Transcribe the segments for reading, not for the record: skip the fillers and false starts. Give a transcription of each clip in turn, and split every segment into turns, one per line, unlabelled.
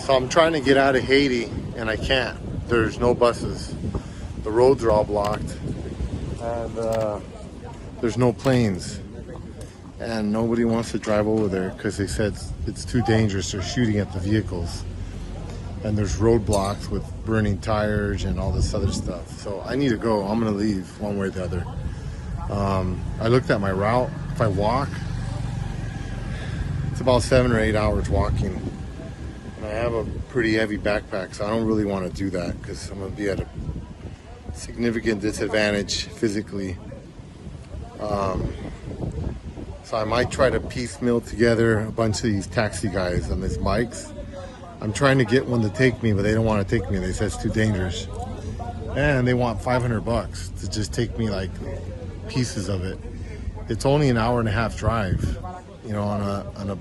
So I'm trying to get out of Haiti and I can't. There's no buses. The roads are all blocked. And there's no planes. And nobody wants to drive over there because they said it's too dangerous. They're shooting at the vehicles. And there's roadblocks with burning tires and all this other stuff. So I need to go. I'm gonna leave one way or the other. I looked at my route. If I walk, it's about 7 or 8 hours walking. And I have a pretty heavy backpack, so I don't really want to do that because I'm gonna be at a significant disadvantage physically. So I might try to piecemeal together a bunch of these taxi guys on these bikes. I'm trying to get one to take me, but they don't want to take me. They said it's too dangerous. And they want $500 to just take me like pieces of it. It's only an hour and a half drive. You know, on a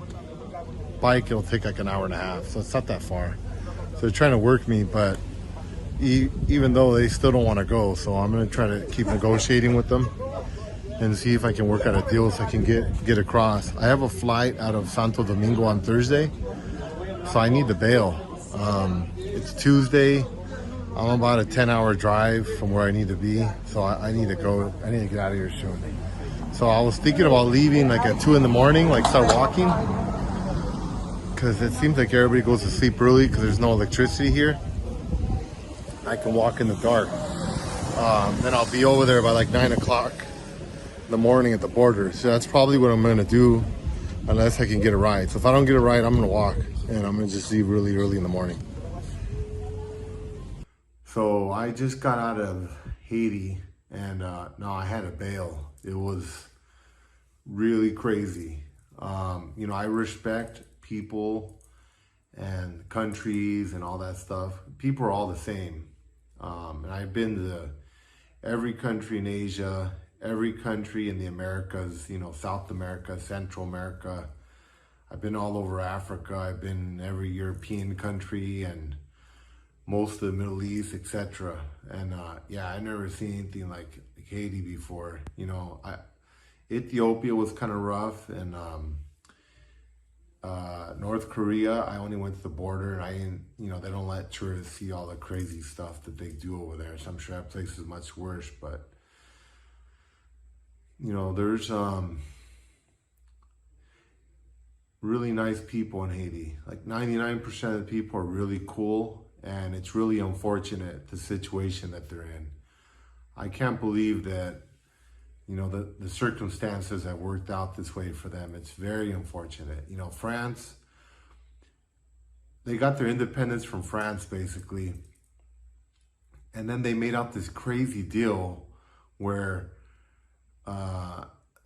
bike, it'll take like an hour and a half. So it's not that far. So they're trying to work me, but even though they still don't want to go. So I'm going to try to keep negotiating with them and see if I can work out a deal so I can get across. I have a flight out of Santo Domingo on Thursday. So I need to bail. It's Tuesday. I'm about a 10-hour drive from where I need to be. So I need to go. I need to get out of here soon. So I was thinking about leaving like at 2 in the morning, like start walking. Because it seems like everybody goes to sleep early because there's no electricity here. I can walk in the dark. Then I'll be over there by like 9 o'clock in the morning at the border. So that's probably what I'm going to do unless I can get a ride. So if I don't get a ride, I'm going to walk. And I'm gonna just leave really early in the morning. So I just got out of Haiti and no, I had to bail. It was really crazy. You know, I respect people and countries and all that stuff. People are all the same. And I've been to every country in Asia, every country in the Americas, you know, South America, Central America. I've been all over Africa. I've been in every European country and most of the Middle East, etc. And yeah, I never seen anything like Haiti before. You know, Ethiopia was kind of rough, and North Korea, I only went to the border, and you know, they don't let tourists see all the crazy stuff that they do over there. So I'm sure that place is much worse. But you know, there's really nice people in Haiti. Like 99% of the people are really cool, and it's really unfortunate the situation that they're in. I can't believe that, you know, the circumstances have worked out this way for them. It's very unfortunate. You know, France, they got their independence from France basically, and then they made up this crazy deal where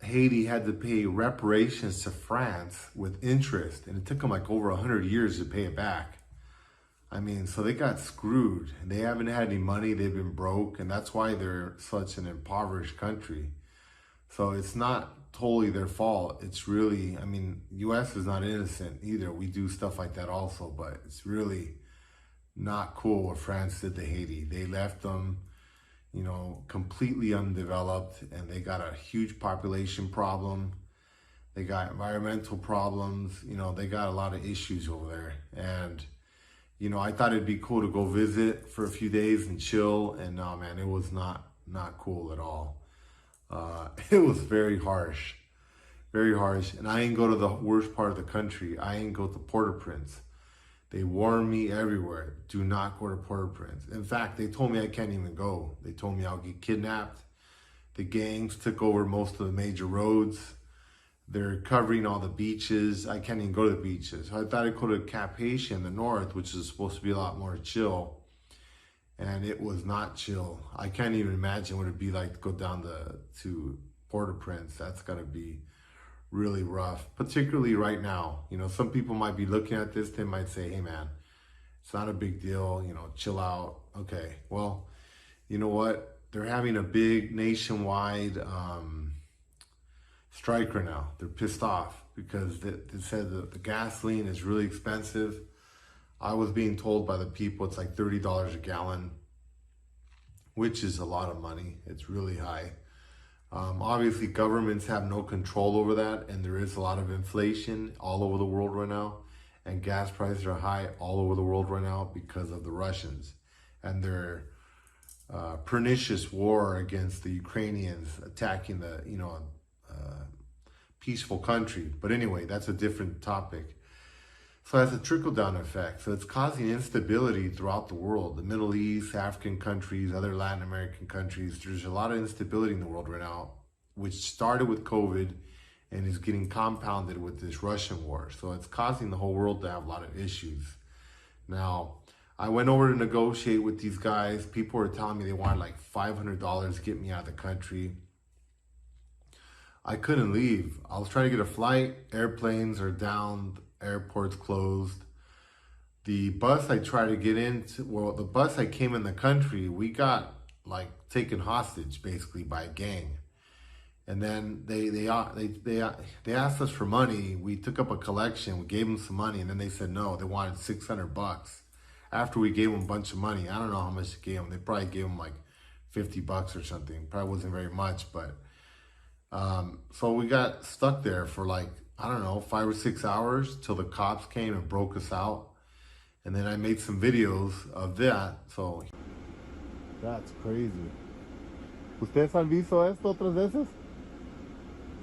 Haiti had to pay reparations to France with interest, and it took them like over 100 years to pay it back. I mean, so they got screwed. They haven't had any money. They've been broke, and that's why they're such an impoverished country. So it's not totally their fault. It's really, I mean, U.S. is not innocent either. We do stuff like that also, but it's really not cool what France did to Haiti. They left them, you know, completely undeveloped, and they got a huge population problem. They got environmental problems. You know, they got a lot of issues over there. And, you know, I thought it'd be cool to go visit for a few days and chill. And no, man, it was not cool at all. It was very harsh, very harsh. And I didn't go to the worst part of the country. I didn't go to Port-au-Prince. They warned me everywhere, do not go to Port-au-Prince. In fact, they told me I can't even go. They told me I'll get kidnapped. The gangs took over most of the major roads. They're covering all the beaches. I can't even go to the beaches. I thought I'd go to Cap-Haïtien in the north, which is supposed to be a lot more chill. And it was not chill. I can't even imagine what it'd be like to go down to Port-au-Prince. That's gotta be really rough, particularly right now. You know, some people might be looking at this, they might say, hey man, it's not a big deal, you know, chill out. Okay, well, you know what? They're having a big nationwide strike right now. They're pissed off because they said that the gasoline is really expensive. I was being told by the people it's like $30 a gallon, which is a lot of money. It's really high. Obviously, governments have no control over that, and there is a lot of inflation all over the world right now. and gas prices are high all over the world right now because of the Russians and their pernicious war against the Ukrainians attacking the, peaceful country. But anyway, that's a different topic. So it has a trickle-down effect. So it's causing instability throughout the world. The Middle East, African countries, other Latin American countries. There's a lot of instability in the world right now, which started with COVID and is getting compounded with this Russian war. So it's causing the whole world to have a lot of issues. Now, I went over to negotiate with these guys. People were telling me they wanted like $500 to get me out of the country. I couldn't leave. I was trying to get a flight. Airplanes are down. Airports closed. The bus I tried to get into, the bus I came in the country, we got like taken hostage basically by a gang. And then they asked us for money. We took up a collection. We gave them some money, and then they said no. They wanted $600. After we gave them a bunch of money, I don't know how much they gave them. They probably gave them like $50 or something. Probably wasn't very much, but so we got stuck there for like, I don't know, 5 or 6 hours till the cops came and broke us out. And then I made some videos of that. So that's crazy. ¿Ustedes han visto esto otras veces?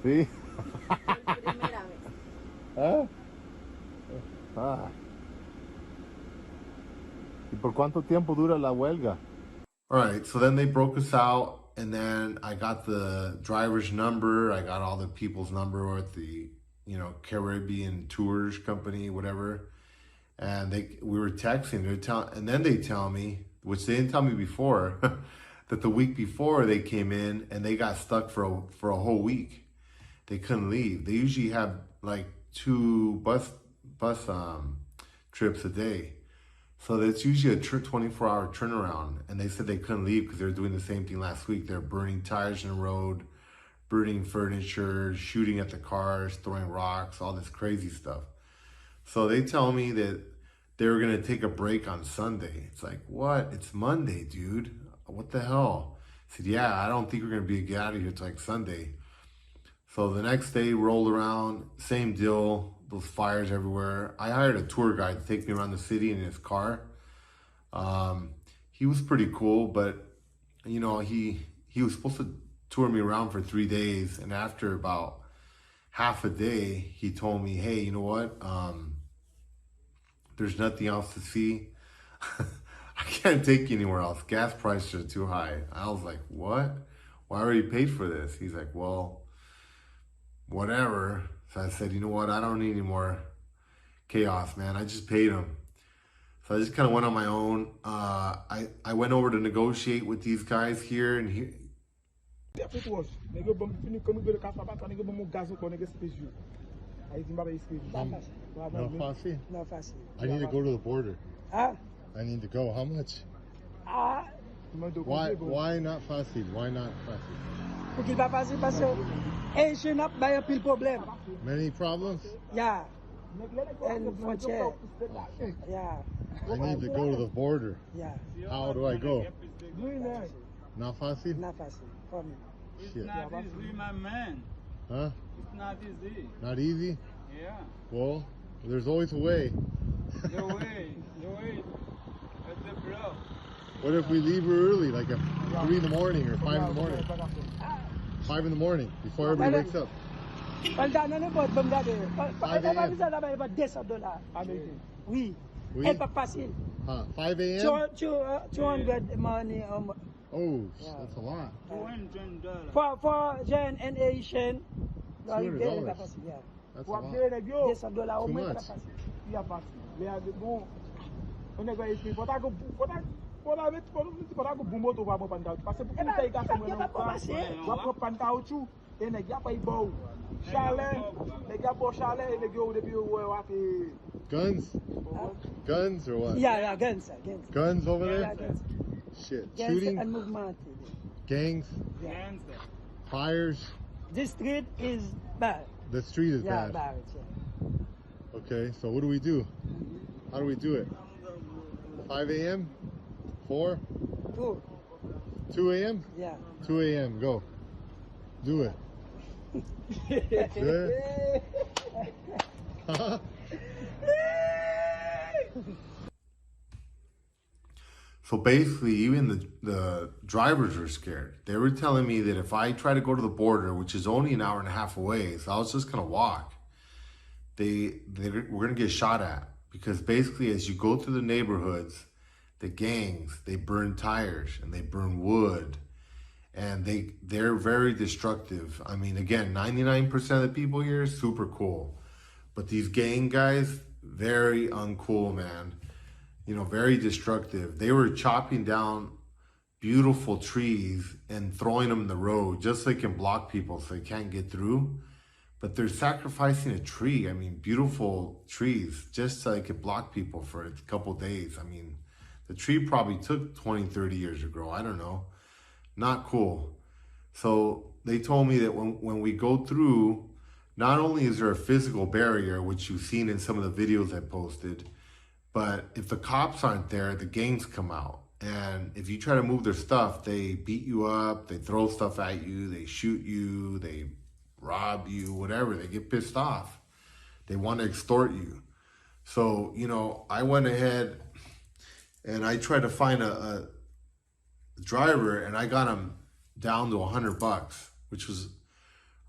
Sí.
Primera vez.
¿Eh? Ah. ¿Y por cuánto tiempo dura la huelga? All right, so then they broke us out, and then I got the driver's number. I got all the people's number with the, Caribbean Tours Company, whatever. And we were texting. And then they tell me, which they didn't tell me before, that the week before they came in and they got stuck for a whole week. They couldn't leave. They usually have like 2 bus trips a day. So that's usually a 24-hour turnaround. And they said they couldn't leave because they were doing the same thing last week. They're burning tires in the road, burning furniture, shooting at the cars, throwing rocks, all this crazy stuff. So they tell me that they were going to take a break on Sunday. It's like, what? It's Monday, dude. What the hell? I said, yeah, I don't think we're going to get out of here till like Sunday. So the next day rolled around, same deal, those fires everywhere. I hired a tour guide to take me around the city in his car. He was pretty cool, but he was supposed to tour me around for 3 days. And after about half a day, he told me, hey, you know what? There's nothing else to see. I can't take you anywhere else. Gas prices are too high. I was like, what? Well, I already paid for this. He's like, well, whatever. So I said, you know what? I don't need any more chaos, man. I just paid him. So I just kind of went on my own. I went over to negotiate with these guys here, and here.
No fácil.
No fácil.
I need to go to the border.
Ah.
I need to go. How much?
Ah.
Why not fácil? Why not fácil?
Porque pas fácil parce que Haitian a pas pile problème.
Many problems?
Yeah. And frontière. Yeah.
I need to go to the border.
Yeah.
How do I go? Not fácil?
Not fácil for me.
It's
Shit.
not easy, my man.
Huh?
It's not easy.
Not easy?
Yeah.
Well, there's always a way.
The way. It's the blow.
What if we leave early, like at 3 in the morning or 5 in the morning? 5 in the morning, before everybody wakes up.
Oui.
Oui?
Et pas facile.
5 a.m.?
200 money.
Oh, that's a lot.
$200.
For Jen and Haitian.
$200.
Yeah.
That's a lot.
$200
Too much. Guns? Guns or what?
Yeah, guns.
Guns over there?
Yeah, guns.
Shit.
Guns
Shooting?
and movement.
Gangs?
Yeah.
Fires?
This street is bad.
The street is
Yeah,
bad.
bad. Yeah.
Okay, so what do we do? How do we do it? 5 a.m.? 4?
2.
2 a.m.?
Yeah.
2 a.m. Go. Do it. Do it. So basically, even the drivers were scared. They were telling me that if I try to go to the border, which is only an hour and a half away, so I was just gonna walk, we're gonna get shot at. Because basically, as you go through the neighborhoods, the gangs, they burn tires and they burn wood, and they're very destructive. I mean, again, 99% of the people here is super cool, but these gang guys, very uncool, man. You know, very destructive. They were chopping down beautiful trees and throwing them in the road just so they can block people so they can't get through. But they're sacrificing a tree. I mean, beautiful trees, just so they could block people for a couple days. I mean, the tree probably took 20, 30 years to grow. I don't know. Not cool. So they told me that when we go through, not only is there a physical barrier, which you've seen in some of the videos I posted, but if the cops aren't there, the gangs come out. And if you try to move their stuff, they beat you up, they throw stuff at you, they shoot you, they rob you, whatever. They get pissed off. They want to extort you. So, you know, I went ahead and I tried to find a driver, and I got him down to $100, which was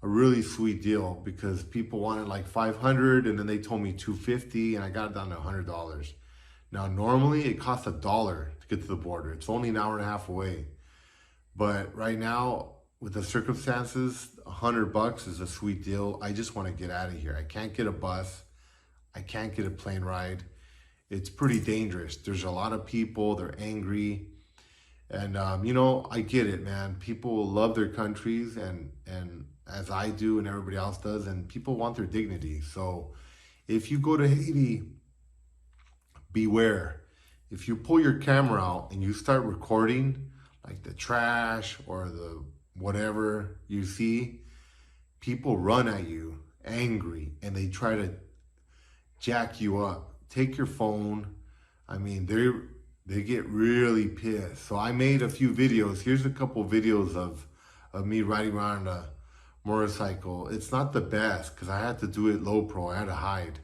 a really sweet deal because people wanted like 500 and then they told me 250 and I got it down to $100. Now, normally it costs $1 to get to the border. It's only an hour and a half away. But right now, with the circumstances, $100 is a sweet deal. I just want to get out of here. I can't get a bus. I can't get a plane ride. It's pretty dangerous. There's a lot of people, they're angry. And, you know, I get it, man. People love their countries and as I do and everybody else does, and people want their dignity. So if you go to Haiti, beware. If you pull your camera out and you start recording like the trash or the whatever you see, people run at you angry and they try to jack you up. Take your phone. I mean, they get really pissed. So I made a few videos. Here's a couple videos of me riding around a motorcycle. It's not the best because I had to do it low pro. I had to hide.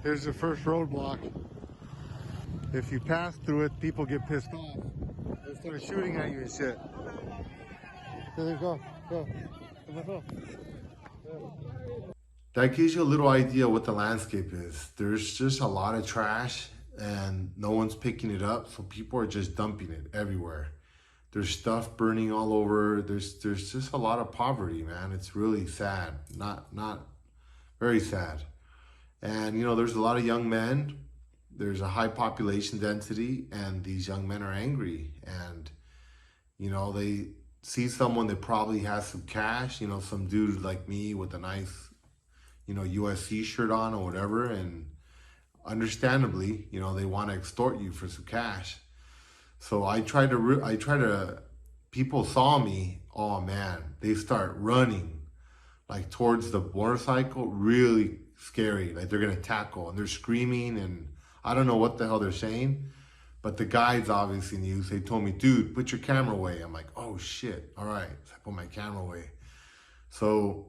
Here's the first roadblock. If you pass through it, people get pissed off. They start shooting at you and shit. There, go. That gives you a little idea what the landscape is. There's just a lot of trash and no one's picking it up, so people are just dumping it everywhere. There's stuff burning all over. There's just a lot of poverty, man. It's really sad. Not very sad. And, you know, there's a lot of young men. There's a high population density, and these young men are angry. And, you know, they see someone that probably has some cash, you know, some dude like me with a nice, you know, USC shirt on or whatever. And understandably, you know, they want to extort you for some cash. So people saw me, oh man, they start running like towards the motorcycle, really scary, like they're gonna tackle, and they're screaming, and I don't know what the hell they're saying, but the guides obviously knew. So they told me, dude, put your camera away. I'm like, oh shit, all right. So I put my camera away. So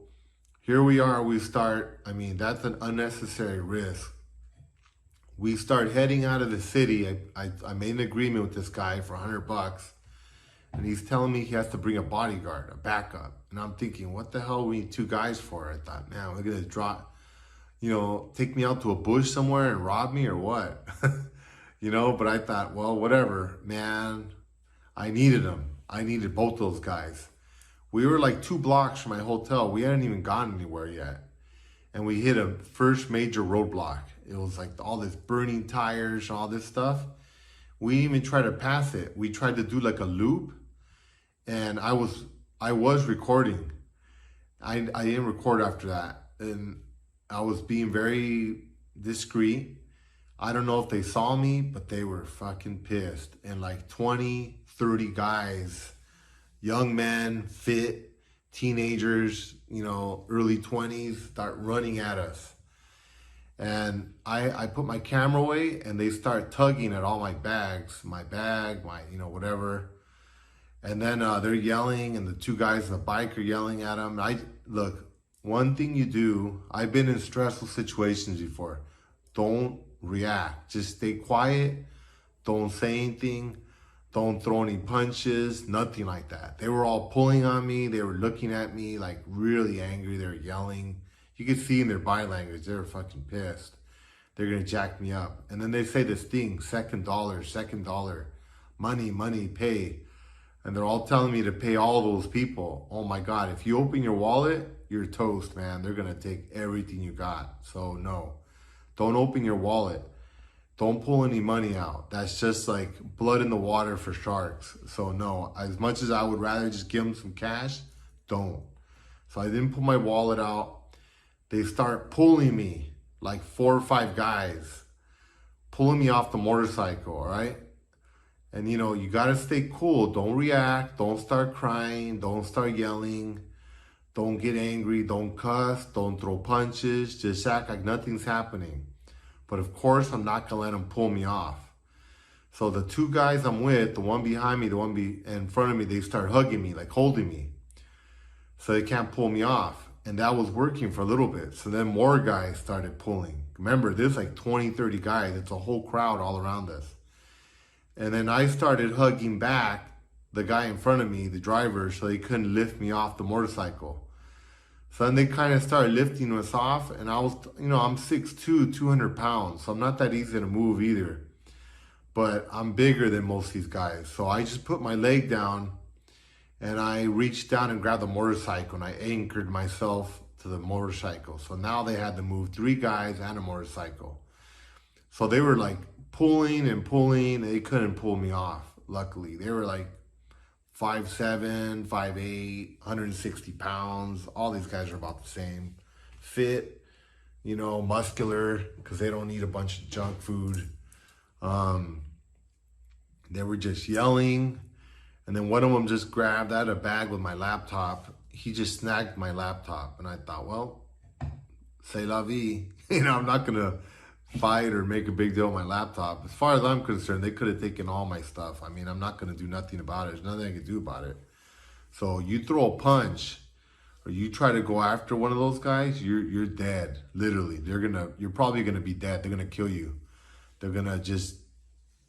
here we are, we start, I mean, that's an unnecessary risk. We start heading out of the city. I made an agreement with this guy for $100, and he's telling me he has to bring a bodyguard, a backup. And I'm thinking, what the hell we need 2 guys for? I thought, man, we're gonna drop, you know, take me out to a bush somewhere and rob me or what? You know, but I thought, well, whatever, man. I needed them. I needed both those guys. We were like 2 blocks from my hotel. We hadn't even gone anywhere yet. And we hit a first major roadblock. It was like all this burning tires and all this stuff. We didn't even tried to pass it. We tried to do like a loop, and I was recording. I didn't record after that. And I was being very discreet. I don't know if they saw me, but they were fucking pissed. And like 20, 30 guys, young men, fit, teenagers, you know, early 20s, start running at us. And I put my camera away and they start tugging at all my bags, my bag, my, you know, whatever. And then they're yelling and the two guys in the bike are yelling at them. Look, one thing you do, I've been in stressful situations before. Don't react. Just stay quiet. Don't say anything. Don't throw any punches, nothing like that. They were all pulling on me. They were looking at me like really angry. They were yelling. You could see in their body language, they were fucking pissed. They're gonna jack me up. And then they say this thing, second dollar, money, money, pay. And they're all telling me to pay all those people. Oh my God, if you open your wallet, you're toast, man. They're gonna take everything you got. So no, don't open your wallet. Don't pull any money out. That's just like blood in the water for sharks. So no, as much as I would rather just give them some cash, don't. So I didn't pull my wallet out. They start pulling me, like 4 or 5 guys, pulling me off the motorcycle, all right? And you know, you gotta stay cool. Don't react, don't start crying, don't start yelling, don't get angry, don't cuss, don't throw punches, just act like nothing's happening. But of course, I'm not gonna let them pull me off. So the 2 guys I'm with, the one behind me, the one in front of me, they start hugging me, like holding me. So they can't pull me off. And that was working for a little bit. So then more guys started pulling. Remember, there's like 20, 30 guys. It's a whole crowd all around us. And then I started hugging back the guy in front of me, the driver, so he couldn't lift me off the motorcycle. So then they kind of started lifting us off. And I was, you know, I'm 6'2", 200 pounds. So I'm not that easy to move either. But I'm bigger than most of these guys. So I just put my leg down and I reached down and grabbed the motorcycle and I anchored myself to the motorcycle. So now they had to move 3 guys and a motorcycle. So they were like pulling and pulling. They couldn't pull me off, luckily. They were like 5'7", 5'8", 160 pounds. All these guys are about the same. Fit, you know, muscular, because they don't eat a bunch of junk food. They were just yelling. And then one of them just grabbed out a bag with my laptop. He just snagged my laptop. And I thought, well, c'est la vie. You know, I'm not going to fight or make a big deal of my laptop. As far as I'm concerned, they could have taken all my stuff. I mean, I'm not going to do nothing about it. There's nothing I can do about it. So you throw a punch or you try to go after one of those guys, you're dead. Literally. You're probably going to be dead. They're going to kill you. They're going to just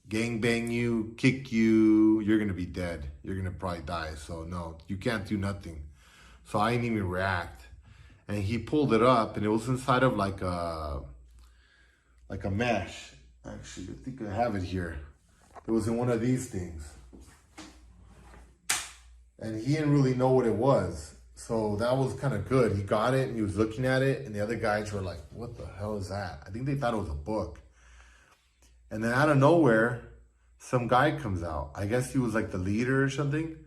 gangbang you, kick you, you're gonna be dead. You're gonna probably die. So no, you can't do nothing. So I didn't even react. And he pulled it up and it was inside of like a mesh. Actually, I think I have it here. It was in one of these things. And he didn't really know what it was. So that was kind of good. He got it and he was looking at it and the other guys were like, what the hell is that? I think they thought it was a book. And then out of nowhere, some guy comes out. I guess he was like the leader or something.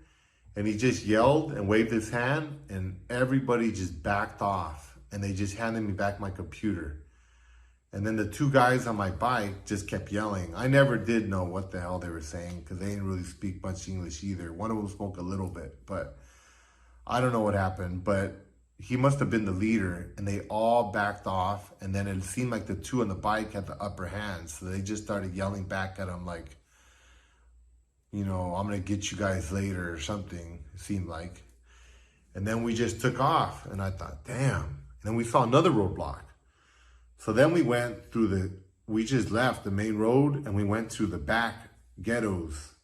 And he just yelled and waved his hand and everybody just backed off. And they just handed me back my computer. And then the 2 guys on my bike just kept yelling. I never did know what the hell they were saying because they didn't really speak much English either. One of them spoke a little bit, but I don't know what happened. But he must have been the leader and they all backed off. And then it seemed like the 2 on the bike had the upper hand. So they just started yelling back at him like, you know, I'm going to get you guys later or something, it seemed like. And then we just took off and I thought, damn. And then we saw another roadblock. So then we just left the main road and we went to the back ghettos.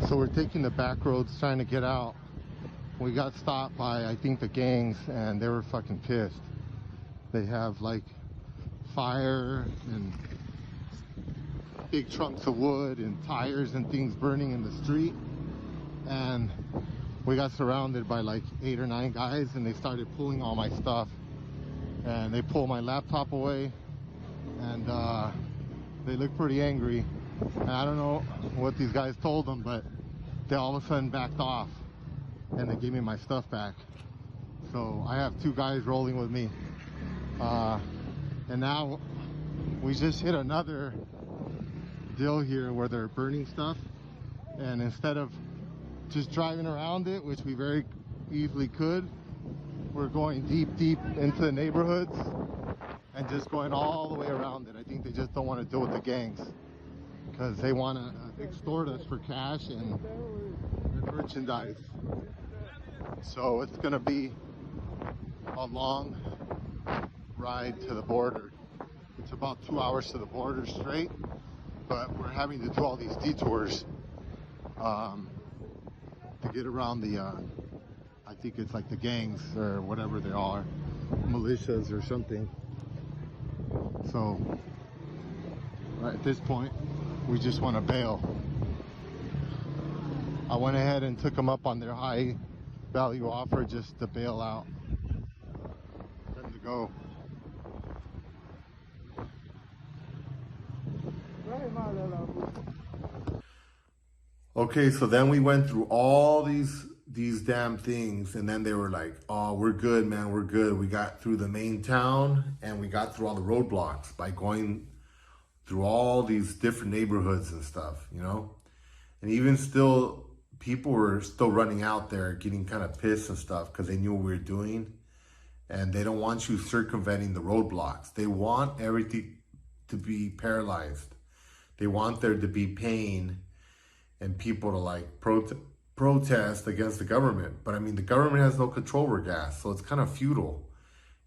So we're taking the back roads trying to get out. We got stopped by, I think, the gangs, and they were fucking pissed. They have like fire and big trunks of wood and tires and things burning in the street. And we got surrounded by like 8 or 9 guys and they started pulling all my stuff. And they pulled my laptop away and they looked pretty angry. And I don't know what these guys told them, but they all of a sudden backed off. and they gave me my stuff back. So I have 2 guys rolling with me. And now we just hit another deal here where they're burning stuff. And instead of just driving around it, which we very easily could, we're going deep into the neighborhoods and just going all the way around it. I think they just don't want to deal with the gangs because they want to extort us for cash and merchandise. So it's going to be a long ride to the border. It's about 2 hours to the border straight, but we're having to do all these detours to get around the I think it's like the gangs or whatever they are, militias or something. So right at this point we just want to bail. I went ahead and took them up on their high value offer just to bail out. Time to go. Okay, so then we went through all these damn things, and then they were like, oh, we're good, man, we're good. We got through the main town and we got through all the roadblocks by going through all these different neighborhoods and stuff, you know? And even still, people were still running out there getting kind of pissed and stuff because they knew what we were doing. And they don't want you circumventing the roadblocks. They want everything to be paralyzed. They want there to be pain and people to like protest against the government. But I mean, the government has no control over gas, so it's kind of futile.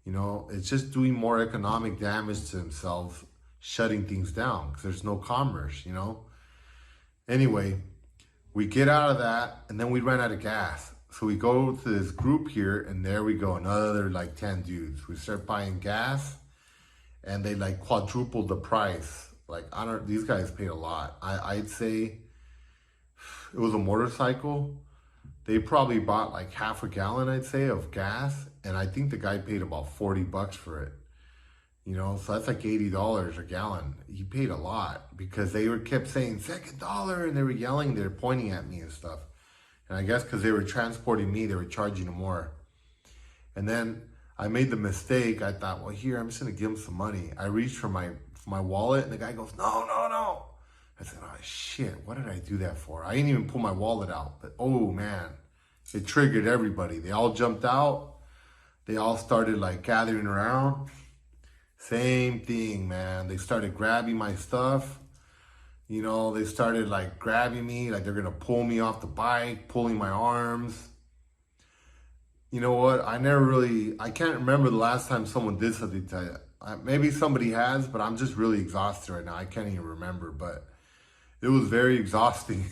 You know, it's just doing more economic damage to themselves, shutting things down because there's no commerce, you know? Anyway, we get out of that and then we ran out of gas. So we go to this group here and there we go, another like 10 dudes. We start buying gas and they like quadrupled the price. Like, these guys paid a lot. I'd say it was a motorcycle. They probably bought like half a gallon, I'd say, of gas. And I think the guy paid about 40 bucks for it. You know, so that's like $80 a gallon. He paid a lot because they kept saying second dollar and they were yelling, they're pointing at me and stuff. And I guess because they were transporting me, they were charging them more. And then I made the mistake. I thought, well, here, I'm just gonna give him some money. I reached for my wallet and the guy goes, no, no, no. I said, oh shit, what did I do that for? I didn't even pull my wallet out, but oh man, it triggered everybody. They all jumped out. They all started like gathering around. Same thing, man. They started grabbing my stuff. You know, they started like grabbing me, like they're gonna pull me off the bike, pulling my arms. You know what? I can't remember the last time someone did something to you. Maybe somebody has, but I'm just really exhausted right now. I can't even remember, but it was very exhausting.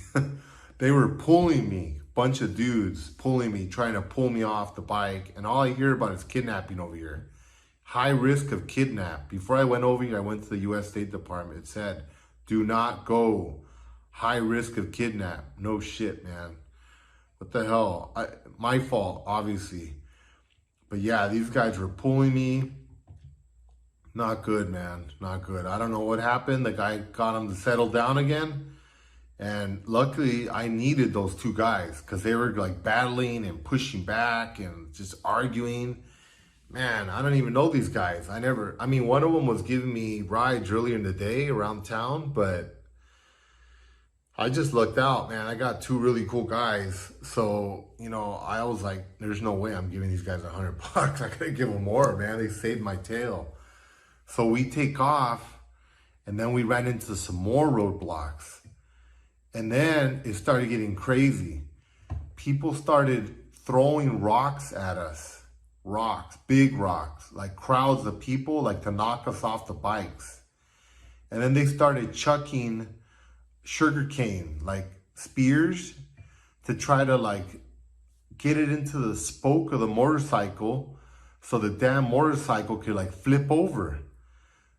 They were pulling me, bunch of dudes pulling me, trying to pull me off the bike. And all I hear about is kidnapping over here. High risk of kidnap. Before I went over here, I went to the US State Department. It said, do not go. High risk of kidnap. No shit, man. What the hell? My fault, obviously. But yeah, these guys were pulling me. Not good, man. Not good. I don't know what happened. The guy got him to settle down again. And luckily, I needed those 2 guys because they were like battling and pushing back and just arguing. Man, I don't even know these guys. I mean, one of them was giving me rides earlier in the day around town, but I just lucked out, man. I got 2 really cool guys. So, you know, I was like, there's no way I'm giving these guys $100 bucks. I gotta give them more, man. They saved my tail. So we take off and then we ran into some more roadblocks. And then it started getting crazy. People started throwing rocks at us. Rocks, big rocks, like crowds of people, like to knock us off the bikes. And then they started chucking sugarcane, like spears, to try to like get it into the spoke of the motorcycle so the damn motorcycle could like flip over.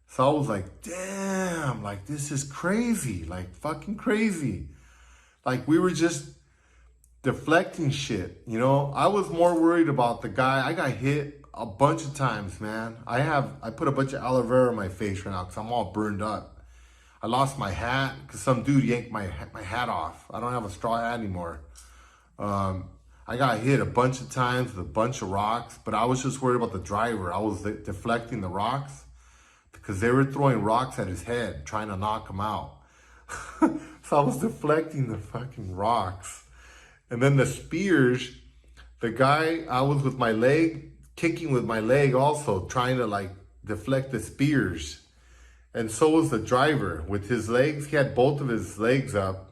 So I was like, damn, like this is crazy, like fucking crazy. Like we were just deflecting shit, you know? I was more worried about the guy. I got hit a bunch of times, man. I put a bunch of aloe vera on my face right now because I'm all burned up. I lost my hat because some dude yanked my hat off. I don't have a straw hat anymore. I got hit a bunch of times with a bunch of rocks, but I was just worried about the driver. I was deflecting the rocks because they were throwing rocks at his head, trying to knock him out. So I was deflecting the fucking rocks. And then the spears, the guy, I was with my leg, kicking with my leg also, trying to like deflect the spears. And so was the driver with his legs. He had both of his legs up.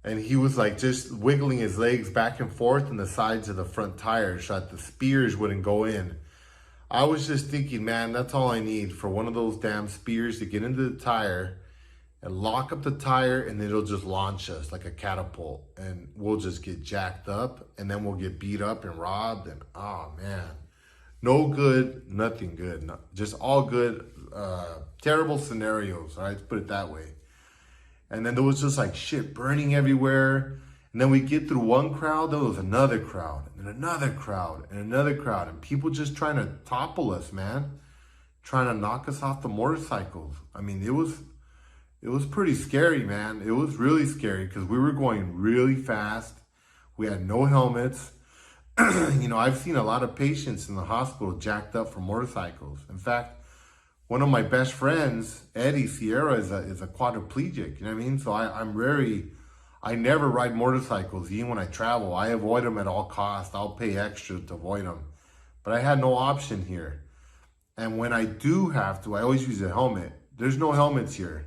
And he was like just wiggling his legs back and forth in the sides of the front tires so that the spears wouldn't go in. I was just thinking, man, that's all I need for one of those damn spears to get into the tire and lock up the tire, and it'll just launch us like a catapult. And we'll just get jacked up, and then we'll get beat up and robbed. And oh man, no good, nothing good. No, just all good, terrible scenarios. All right, let's put it that way. And then there was just like shit burning everywhere. And then we get through one crowd, there was another crowd, and another crowd, and another crowd. And people just trying to topple us, man. Trying to knock us off the motorcycles. I mean, it was pretty scary, man. It was really scary because we were going really fast. We had no helmets. You know, I've seen a lot of patients in the hospital jacked up from motorcycles. In fact, one of my best friends, Eddie Sierra, is a quadriplegic. You know what I mean? So I never ride motorcycles. Even when I travel, I avoid them at all costs. I'll pay extra to avoid them. But I had no option here. And when I do have to, I always use a helmet. There's no helmets here.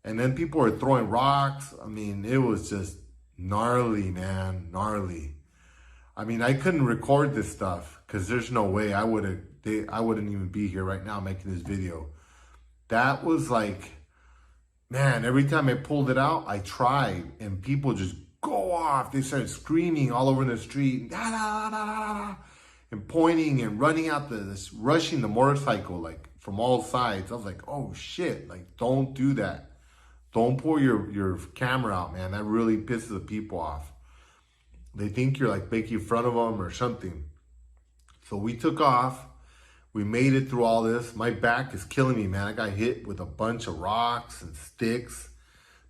And then people are throwing rocks. I mean, it was just gnarly, man, gnarly. I mean, I couldn't record this stuff because there's no way I wouldn't even be here right now making this video. That was like, man, every time I pulled it out, I tried, and people just go off. They started screaming all over the street, da, da, da, da, da, and pointing and running out rushing the motorcycle like from all sides. I was like, oh shit, like don't do that. Don't pull your camera out, man. That really pisses the people off. They think you're like making fun of them or something. So we took off. We made it through all this. My back is killing me, man. I got hit with a bunch of rocks and sticks.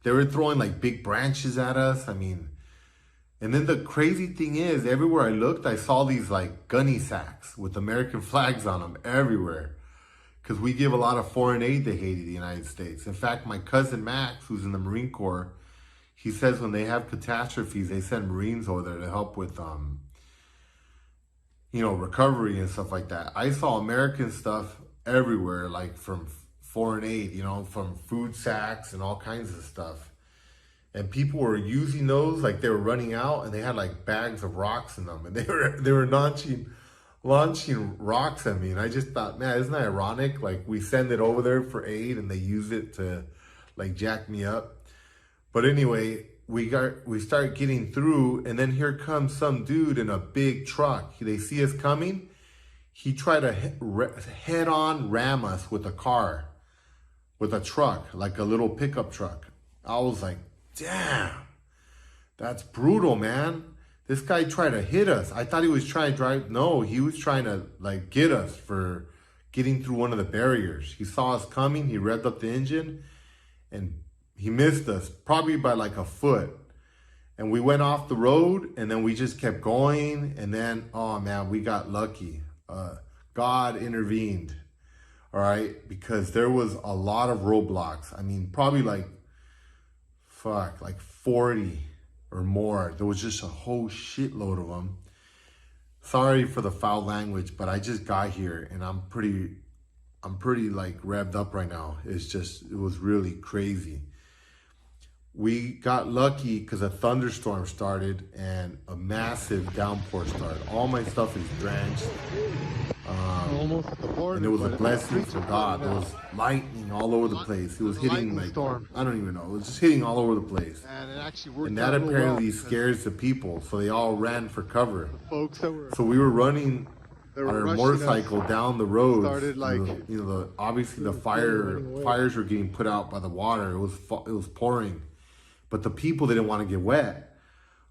They were throwing like big branches at us. I mean, and then the crazy thing is, everywhere I looked, I saw these like gunny sacks with American flags on them everywhere. Because we give a lot of foreign aid to Haiti, the United States. In fact, my cousin Max, who's in the Marine Corps, he says when they have catastrophes, they send Marines over there to help with, you know, recovery and stuff like that. I saw American stuff everywhere, like from foreign aid, you know, from food sacks and all kinds of stuff. And people were using those like they were running out, and they had like bags of rocks in them, and they were launching rocks at me. And I just thought, man, isn't that ironic? Like we send it over there for aid and they use it to like jack me up. But anyway, we start getting through, and then here comes some dude in a big truck. They see us coming. He tried to head on ram us with a car, with a truck, like a little pickup truck. I was like, damn, that's brutal, man. This guy tried to hit us. I thought he was trying to drive. No, he was trying to like get us for getting through one of the barriers. He saw us coming. He revved up the engine, and he missed us probably by like a foot. And we went off the road, and then we just kept going. And then, oh man, we got lucky. God intervened, all right? Because there was a lot of roadblocks. I mean, probably like 40 or more. There was just a whole shitload of them. Sorry for the foul language, but I just got here, and I'm pretty like revved up right now. It was really crazy. We got lucky because a thunderstorm started and a massive downpour started. All my stuff is drenched.
Almost at the border,
and it was a blessing from God. There was lightning all over the place. It was hitting like, I don't even know. It was just hitting all over the place.
And it actually worked.
And that apparently scares the people. So they all ran for cover.
Folks that were,
so we were running on our motorcycle down the road.
Started like,
obviously the fires were getting put out by the water. It was pouring. But the people didn't want to get wet.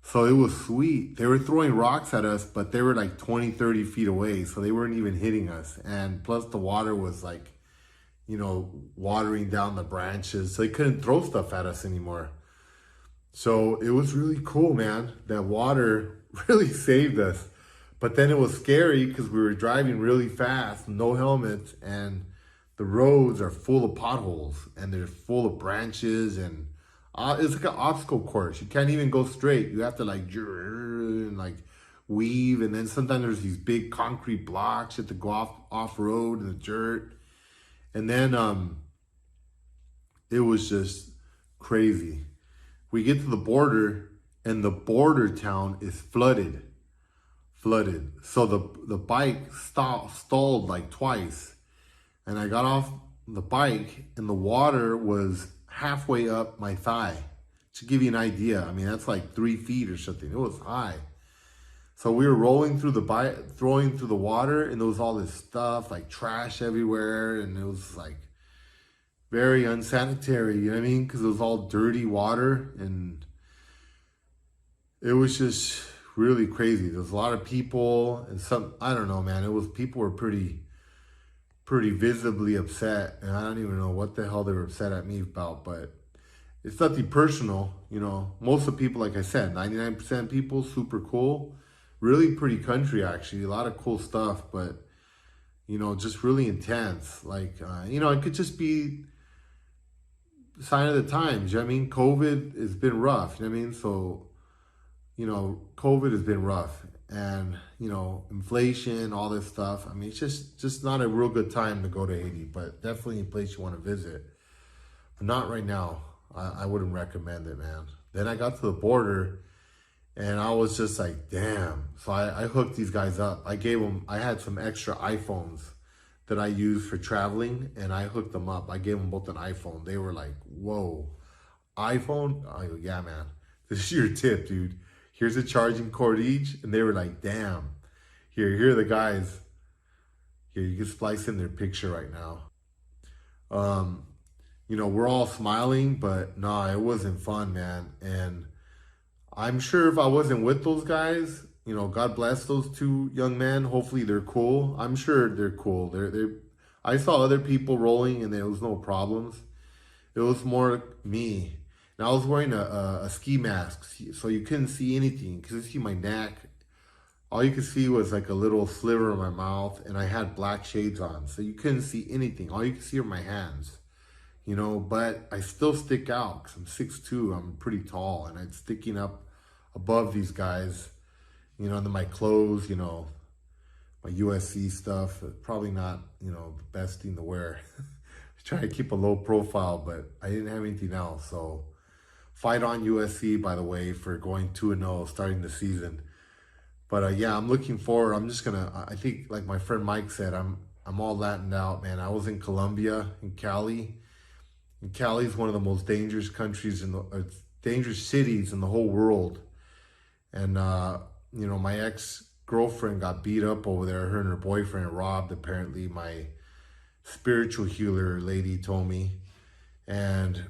So it was sweet. They were throwing rocks at us, but they were like 20, 30 feet away. So they weren't even hitting us. And plus the water was like, watering down the branches. So they couldn't throw stuff at us anymore. So it was really cool, man. That water really saved us. But then it was scary because we were driving really fast, no helmets, and the roads are full of potholes and they're full of branches, and it's like an obstacle course. You can't even go straight. You have to like weave, and then sometimes there's these big concrete blocks. You have to go off road in the dirt, and then it was just crazy. We get to the border, and the border town is flooded. So the bike stalled like twice, and I got off the bike, and the water was halfway up my thigh. To give you an idea, I mean, that's like 3 feet or something. It was high. So we were rolling through the bike, throwing through the water, and there was all this stuff, like trash everywhere, and it was like very unsanitary, you know what I mean? Because it was all dirty water, and it was just really crazy. There was a lot of people, and I don't know, man. People were pretty visibly upset, and I don't even know what the hell they were upset at me about, but it's nothing personal, you know. Most of the people, like I said, 99% people, super cool. Really pretty country, actually. A lot of cool stuff, but, you know, just really intense. Like, you know, it could just be a sign of the times, you know what I mean? COVID has been rough, you know what I mean? So, you know, COVID has been rough, and, you know, inflation, all this stuff. I mean, it's just not a real good time to go to Haiti, but definitely a place you want to visit. But not right now. I wouldn't recommend it, man. Then I got to the border, and I was just like, damn. So I hooked these guys up. I had some extra iPhones that I use for traveling, and I hooked them up. I gave them both an iPhone. They were like, whoa, iPhone? I go, yeah, man. This is your tip, dude. Here's a charging cord each. And they were like, damn. Here are the guys. Here, you can splice in their picture right now. You know, we're all smiling, but nah, it wasn't fun, man. And I'm sure if I wasn't with those guys, you know, God bless those 2 young men. Hopefully they're cool. I'm sure they're cool. I saw other people rolling, and there was no problems. It was more me. And I was wearing a ski mask, so you couldn't see anything. You couldn't see my neck. All you could see was like a little sliver of my mouth, and I had black shades on, so you couldn't see anything. All you could see were my hands. You know, but I still stick out because I'm 6'2", I'm pretty tall, and I'm sticking up above these guys, you know, and then my clothes, you know, my USC stuff, probably not, you know, the best thing to wear. Try to keep a low profile, but I didn't have anything else. So fight on USC, by the way, for going 2-0, starting the season. But yeah, I'm looking forward. I'm just gonna, I think like my friend Mike said, I'm all Latined out, man. I was in Colombia, in Cali. And Cali is one of the most dangerous countries dangerous cities in the whole world. And, you know, my ex-girlfriend got beat up over there. Her and her boyfriend robbed, apparently. My spiritual healer lady told me. And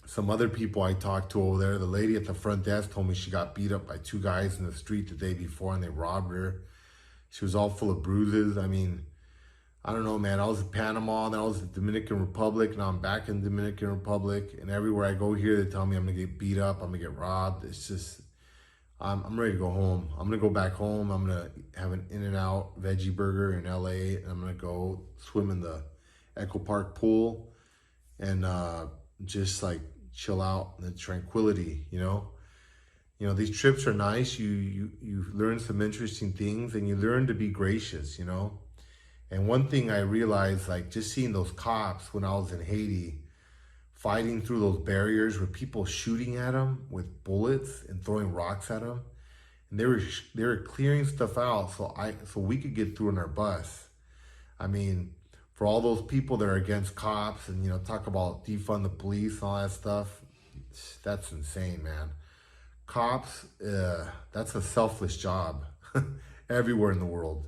some other people I talked to over there, the lady at the front desk told me she got beat up by 2 guys in the street the day before, and they robbed her. She was all full of bruises. I mean, I don't know, man. I was in Panama, then I was in the Dominican Republic, now I'm back in the Dominican Republic, and everywhere I go here, they tell me I'm gonna get beat up, I'm gonna get robbed. It's just, I'm ready to go home. I'm gonna go back home. I'm gonna have an In-N-Out veggie burger in LA, and I'm gonna go swim in the Echo Park pool, and just like chill out in the tranquility, you know? You know, these trips are nice. You learn some interesting things, and you learn to be gracious, you know? And one thing I realized, like just seeing those cops when I was in Haiti, fighting through those barriers with people shooting at them with bullets and throwing rocks at them, and they were clearing stuff out so we could get through in our bus. I mean, for all those people that are against cops and, you know, talk about defund the police and all that stuff, that's insane, man. Cops, that's a selfless job everywhere in the world.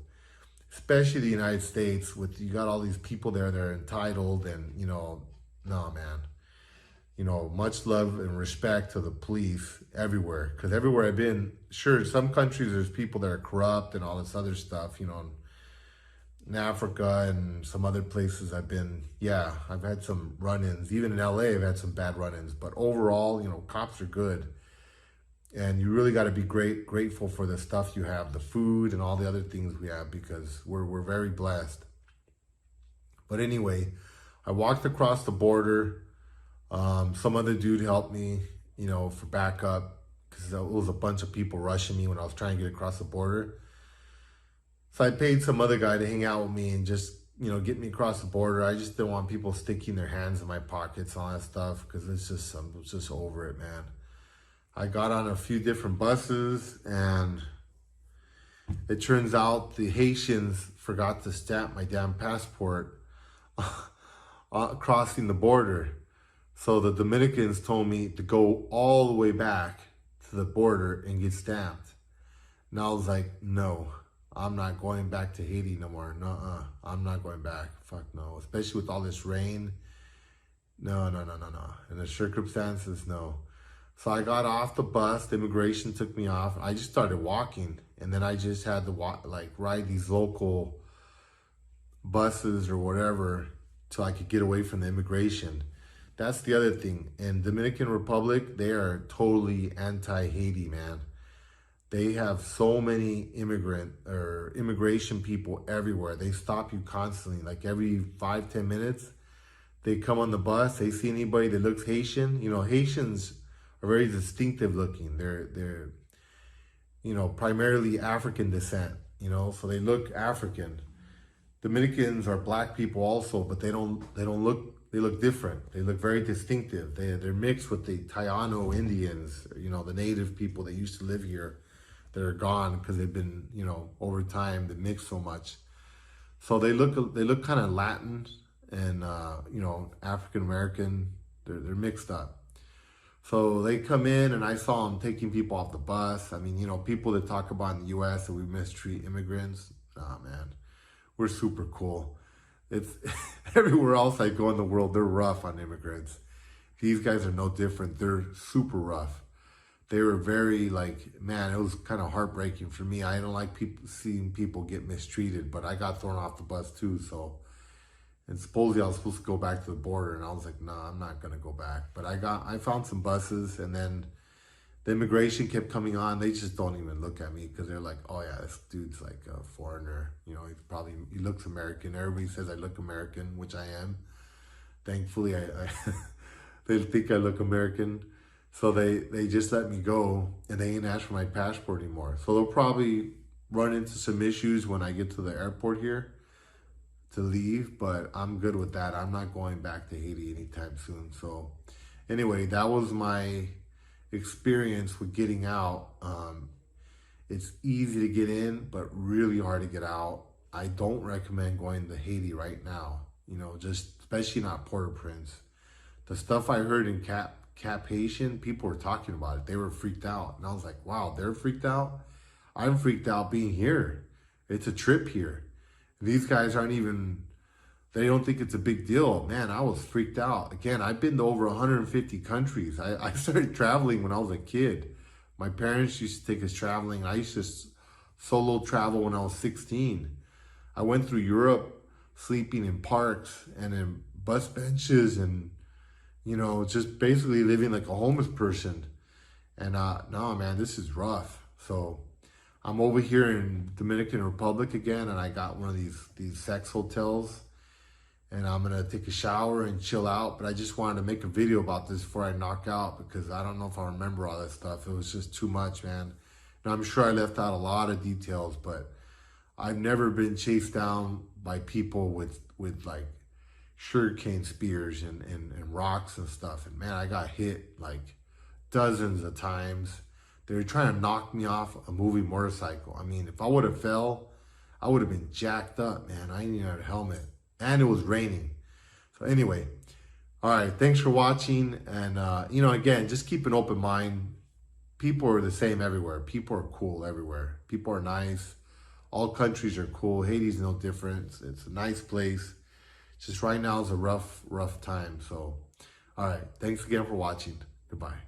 Especially the United States, you got all these people there that are entitled, and, you know, no, man. You know, much love and respect to the police everywhere. Because everywhere I've been, sure, some countries there's people that are corrupt and all this other stuff, you know. In Africa and some other places I've been, yeah, I've had some run-ins. Even in LA, I've had some bad run-ins. But overall, you know, cops are good. And you really got to be grateful for the stuff you have, the food and all the other things we have, because we're very blessed. But anyway, I walked across the border. Some other dude helped me, you know, for backup, because there was a bunch of people rushing me when I was trying to get across the border. So I paid some other guy to hang out with me and just, you know, get me across the border. I just didn't want people sticking their hands in my pockets and all that stuff, because it's just, I'm just over it, man. I got on a few different buses, and it turns out the Haitians forgot to stamp my damn passport crossing the border. So the Dominicans told me to go all the way back to the border and get stamped. And I was like, no, I'm not going back to Haiti no more. Nuh-uh, I'm not going back. Fuck no. Especially with all this rain. No. In the circumstances, no. So I got off the bus. The immigration took me off. I just started walking, and then I just had to ride these local buses or whatever till I could get away from the immigration. That's the other thing. In Dominican Republic, they are totally anti-Haiti, man. They have so many immigration people everywhere. They stop you constantly, like every 5-10 minutes. They come on the bus. They see anybody that looks Haitian. You know, Haitians are very distinctive looking. They're you know, primarily African descent, you know, so they look African. Dominicans are black people also, but they look different. They look very distinctive. They're mixed with the Taino Indians, you know, the native people that used to live here that are gone because they've been, you know, over time they mix so much. So they look kind of Latin and you know, African American. They're mixed up. So they come in, and I saw them taking people off the bus. I mean, you know, people that talk about in the U.S. that we mistreat immigrants. Nah, man, we're super cool. It's everywhere else I go in the world, they're rough on immigrants. These guys are no different. They're super rough. They were very man, it was kind of heartbreaking for me. I don't like seeing people get mistreated, but I got thrown off the bus too, so. And supposedly I was supposed to go back to the border, and I was like, nah, I'm not gonna go back. But I found some buses, and then the immigration kept coming on. They just don't even look at me, because they're like, oh yeah, this dude's like a foreigner. You know, he looks American. Everybody says I look American, which I am. Thankfully, they think I look American. So they just let me go, and they ain't asked for my passport anymore. So they'll probably run into some issues when I get to the airport here to leave, but I'm good with that. I'm not going back to Haiti anytime soon. So anyway, that was my experience with getting out. It's easy to get in, but really hard to get out. I don't recommend going to Haiti right now, you know, just especially not Port-au-Prince. The stuff I heard in Cap-Haïtien, people were talking about it. They were freaked out. And I was like, wow, they're freaked out? I'm freaked out being here. It's a trip here. These guys aren't even, they don't think it's a big deal. Man, I was freaked out. Again, I've been to over 150 countries. I started traveling when I was a kid. My parents used to take us traveling. I used to solo travel when I was 16. I went through Europe sleeping in parks and in bus benches and, you know, just basically living like a homeless person. And no, man, this is rough. So I'm over here in Dominican Republic again, and I got one of these sex hotels, and I'm gonna take a shower and chill out. But I just wanted to make a video about this before I knock out, because I don't know if I remember all that stuff. It was just too much, man. And I'm sure I left out a lot of details, but I've never been chased down by people with like sugarcane spears and rocks and stuff. And man, I got hit like dozens of times. They were trying to knock me off a moving motorcycle. I mean, if I would have fell, I would have been jacked up, man. I didn't even have a helmet. And it was raining. So anyway, all right, thanks for watching. And, you know, again, just keep an open mind. People are the same everywhere. People are cool everywhere. People are nice. All countries are cool. Haiti's no different. It's a nice place. Just right now is a rough time. So, all right, thanks again for watching. Goodbye.